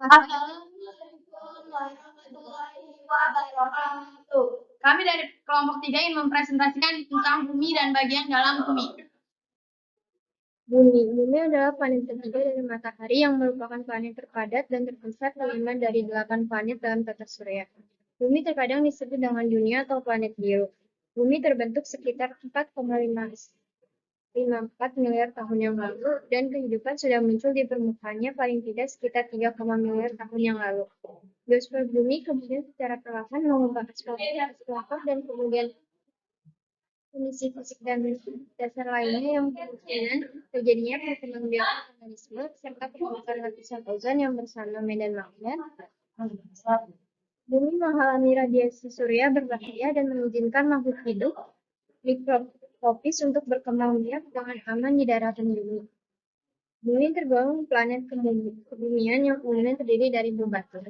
Assalamualaikum warahmatullahi wabarakatuh. Kami dari kelompok 3 ingin mempresentasikan tentang bumi dan bagian dalam bumi. Bumi adalah planet ketiga dari matahari yang merupakan planet terpadat dan terbesar kelima dari 8 planet dalam tata surya. Bumi terkadang disebut dengan dunia atau planet biru. Bumi terbentuk sekitar 4,54 miliar tahun yang lalu, dan kehidupan sudah muncul di permukaannya paling tidak sekitar 3, miliar tahun yang lalu. Geosfer bumi kemudian secara perlahan mengubah aspek dan kemudian kondisi fisik dan dasar lainnya yang kemungkinan terjadinya perkembangan organisme serta pembentukan lapisan ozon yang bersama medan magnet. Bumi mengalami radiasi surya berbahaya dan mengizinkan makhluk hidup mikroskopis untuk berkembang biak dengan aman di daratan bumi. Bumi tergolong planet kebumian yang umumnya terdiri dari batu.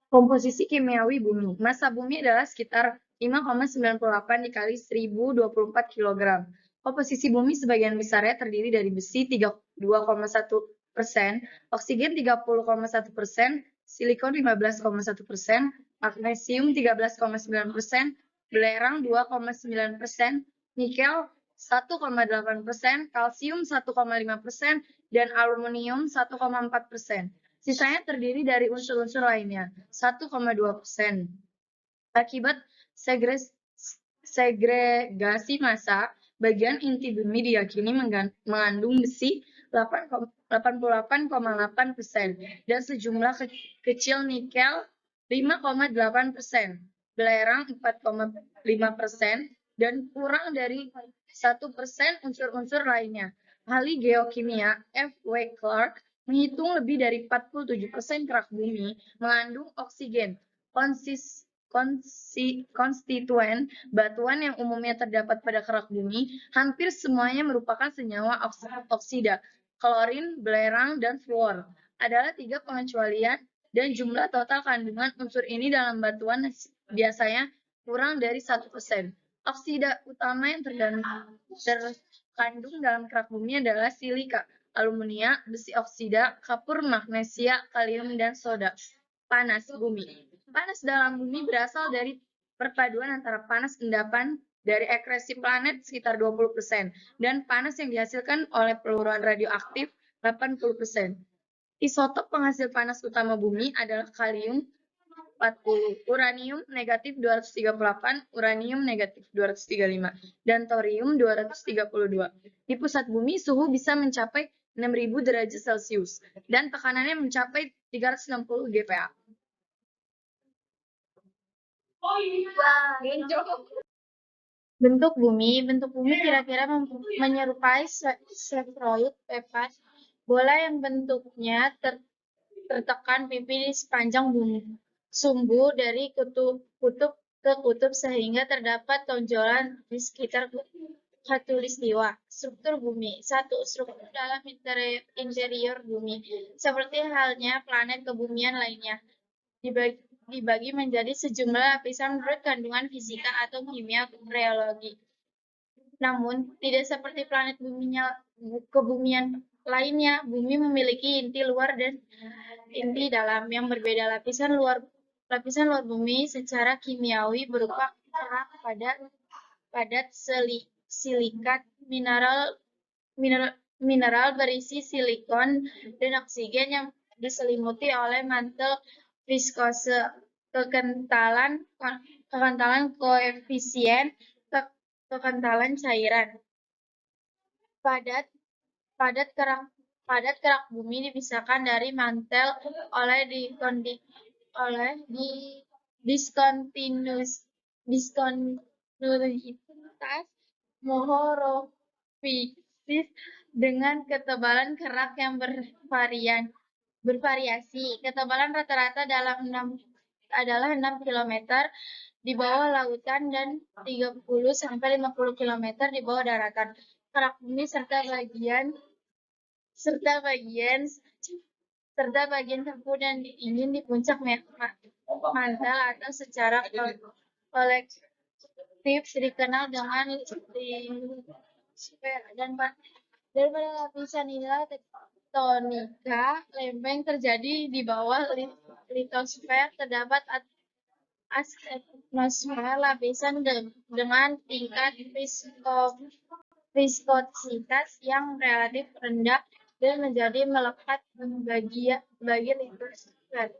Komposisi kimiawi bumi. Massa bumi adalah sekitar 5,98 dikali 1024 kg. Komposisi bumi sebagian besarnya terdiri dari besi 32,1%, oksigen 30,1%, silikon 15,1%, magnesium 13,9%, belerang 2,9%, nikel 1,8%, kalsium 1,5%, dan aluminium 1,4%. Sisanya terdiri dari unsur-unsur lainnya, 1,2%. Akibat segregasi massa, bagian inti bumi diyakini mengandung besi 88,8% dan sejumlah kecil nikel 5,8%, belerang 4,5%, dan kurang dari 1% unsur-unsur lainnya. Ahli geokimia F. W. Clark menghitung lebih dari 47% kerak bumi mengandung oksigen. Konstituen batuan yang umumnya terdapat pada kerak bumi hampir semuanya merupakan senyawa oksida. Klorin, belerang, dan fluor adalah 3 pengecualian, dan jumlah total kandungan unsur ini dalam batuan biasanya kurang dari 1%. Oksida utama yang terkandung dalam kerak bumi adalah silika, alumina, besi oksida, kapur, magnesia, kalium, dan soda. Panas bumi. Panas dalam bumi berasal dari perpaduan antara panas endapan dari akresi planet sekitar 20% dan panas yang dihasilkan oleh peluruan radioaktif 80%. Isotop penghasil panas utama bumi adalah kalium 40, uranium negatif 238, uranium negatif 235, dan thorium 232. Di pusat bumi suhu bisa mencapai 6.000 derajat Celcius dan tekanannya mencapai 360 GPa. Bentuk bumi kira-kira menyerupai spheroid pepas bola yang bentuknya tertekan pipi di sepanjang bumi sumbu dari kutub ke kutub sehingga terdapat tonjolan di sekitar khatulistiwa. Struktur bumi. 1. Struktur dalam interior bumi. Seperti halnya planet kebumian lainnya, dibagi menjadi sejumlah lapisan menurut kandungan fisika atau kimia geologi. Namun, tidak seperti planet kebumian lainnya, bumi memiliki inti luar dan inti dalam yang berbeda. Lapisan luar bumi secara kimiawi berupa kerak padat silikat mineral berisi silikon dan oksigen yang diselimuti oleh mantel viskose. Kekentalan koefisien kekentalan cairan. Padat kerak bumi dipisahkan dari mantel oleh diskontinuitas mohorofisis dengan ketebalan kerak yang bervariasi. Ketebalan rata-rata adalah 6 km di bawah lautan dan 30-50 km di bawah daratan. Kerak bumi serta bagian sepu dan dingin di puncak mantel atau secara kolektif dikenal dengan litosfera. Dan pada lapisan inilah tektonika lempeng terjadi di bawah litosfer. Terdapat atmosfer lapisan dengan tingkat viskositas yang relatif rendah dan menjadi melekat bagi litosfer.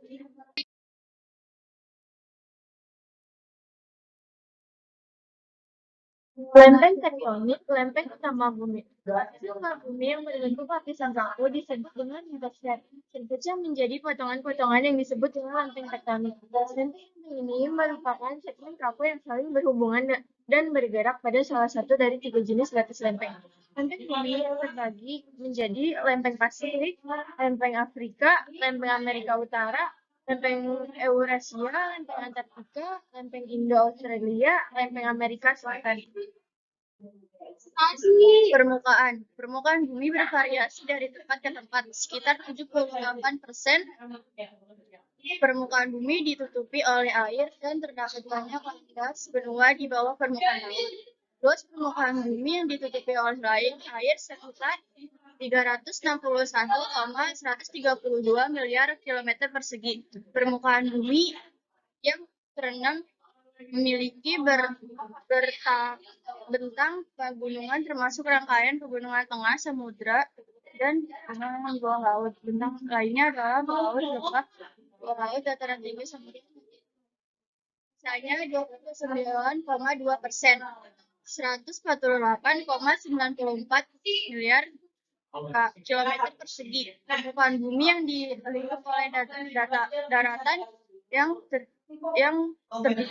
Lempeng tektonik, lempeng utama bumi. Utama bumi yang berbentuk lapisan kaku disebut dengan litosfer. Terpecah menjadi potongan-potongan yang disebut dengan lempeng tektonik. Lempeng ini merupakan segmen kaku yang saling berhubungan dan bergerak pada salah satu dari 3 jenis lapis lempeng. Lempeng bumi terbagi menjadi lempeng Pasifik, lempeng Afrika, lempeng Amerika Utara, lempeng Eurasia, lempeng Antartika, lempeng Indo-Australia, lempeng Amerika Selatan. Permukaan bumi bervariasi dari tempat ke tempat. Sekitar 78% permukaan bumi ditutupi oleh air dan terdapat banyak landas benua di bawah permukaan laut. Luas permukaan bumi yang ditutupi oleh air sekitar 361,132 miliar kilometer persegi. Permukaan bumi yang terendam memiliki bentang pegunungan termasuk rangkaian pegunungan tengah samudra dan pegunungan di bawah laut. Bentang lainnya adalah bawah laut, dataran tinggi samudra. Misalnya 29,2%, 148,94 miliar kilometer persegi. Permukaan bumi yang diliputi oleh daratan yang terdiri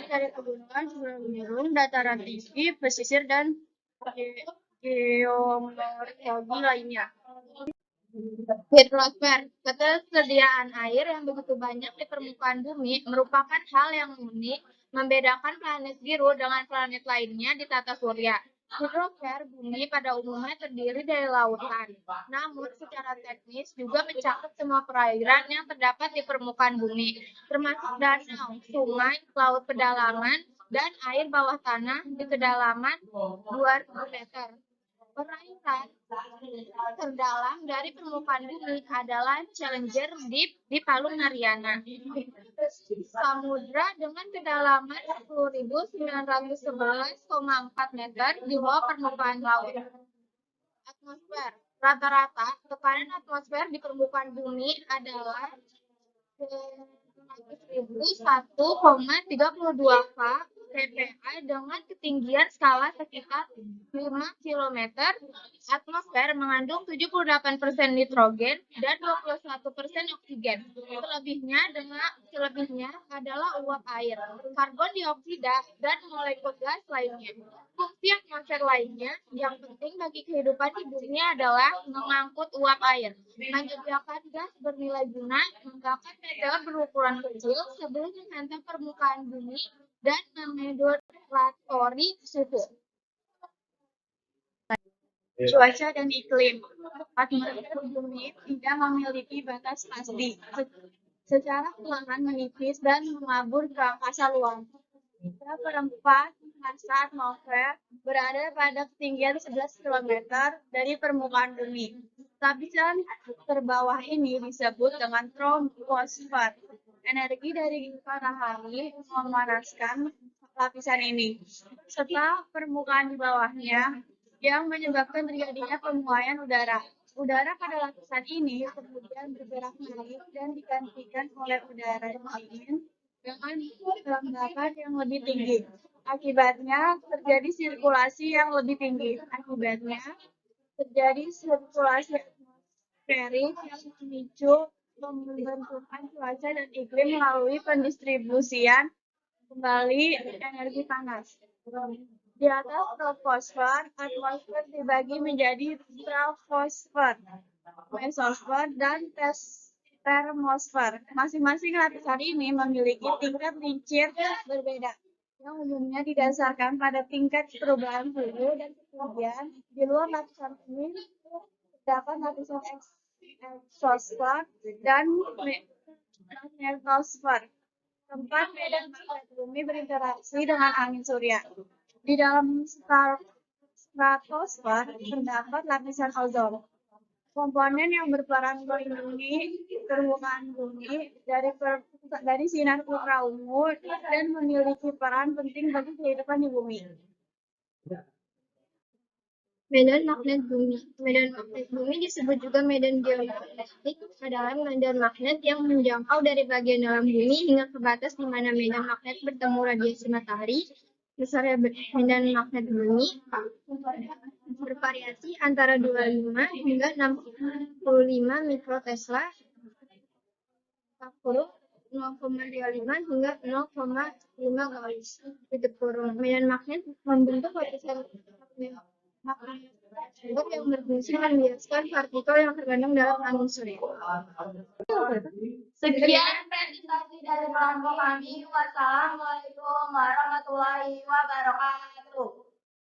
dari pegunungan, gunung, dataran tinggi, pesisir, dan geomorfologi lainnya. Hidrosfer, ketersediaan air yang begitu banyak di permukaan bumi merupakan hal yang unik membedakan planet biru dengan planet lainnya di tata surya. Hidrosfer bumi pada umumnya terdiri dari lautan, namun secara teknis juga mencakup semua perairan yang terdapat di permukaan bumi, termasuk danau, sungai, laut pedalaman, dan air bawah tanah di kedalaman 2000 meter. Perairan terdalam dari permukaan bumi adalah Challenger Deep di Palu Mariana. Samudra dengan kedalaman 10.911,4 meter di bawah permukaan laut. Atmosfer. Rata-rata tekanan atmosfer di permukaan bumi adalah 101,32 ppa dengan ketinggian skala sekitar 5 km. Atmosfer mengandung 78% nitrogen dan 21% oksigen. Selebihnya adalah uap air, karbon dioksida, dan molekul gas lainnya. Fungsi atmosfer lainnya yang penting bagi kehidupan di bumi adalah mengangkut uap air, menyediakan gas bernilai guna, membakar meteor berukuran kecil sebelum menghantam permukaan bumi, dan memoderatori suhu. Cuaca dan iklim. Atmosfer bumi tidak memiliki batas pasti. Secara perlahan menipis dan mengabur ke angkasa luar. Seperempat massa atmosfer berada pada ketinggian 11 km dari permukaan bumi. Lapisan terbawah ini disebut dengan troposfer. Energi dari matahari memanaskan lapisan ini, serta permukaan di bawahnya yang menyebabkan terjadinya penguaian udara. Udara pada lapisan ini kemudian bergerak naik dan digantikan oleh udara dingin dengan kelembapan yang lebih tinggi. Akibatnya terjadi sirkulasi yang lebih tinggi. Atmosferik yang memicu pembentukan cuaca dan iklim melalui pendistribusian kembali energi panas. Di atas troposfer, atmosfer dibagi menjadi stratosfer, mesosfer, dan termosfer. Masing-masing lapisan ini memiliki tingkat lincir berbeda, yang umumnya didasarkan pada tingkat perubahan suhu dan ketinggian. Di luar lapisan ini terdapat lapisan exosfer dan mesosfer, tempat medan magnet bumi berinteraksi dengan angin surya. Di dalam stratosfer terdapat lapisan ozon. Komponen yang berperan melindungi permukaan bumi dari sinar ultraviolet dan memiliki peran penting bagi kehidupan di bumi. Medan magnet bumi. Medan magnet bumi disebut juga medan geomagnetik adalah medan magnet yang menjangkau dari bagian dalam bumi hingga ke batas di mana medan magnet bertemu radiasi matahari. Besar medan magnet bumi bervariasi antara 25 hingga 65 mikrotesla, 40 0,25 hingga 0,5 gauss. Medan magnet membentuk lapisan magnet yang berfungsi membiaskan partikel yang terkandung dalam angin surya. Sekian presentasi dari kelompok kami. Wassalamualaikum warahmatullahi wabarakatuh.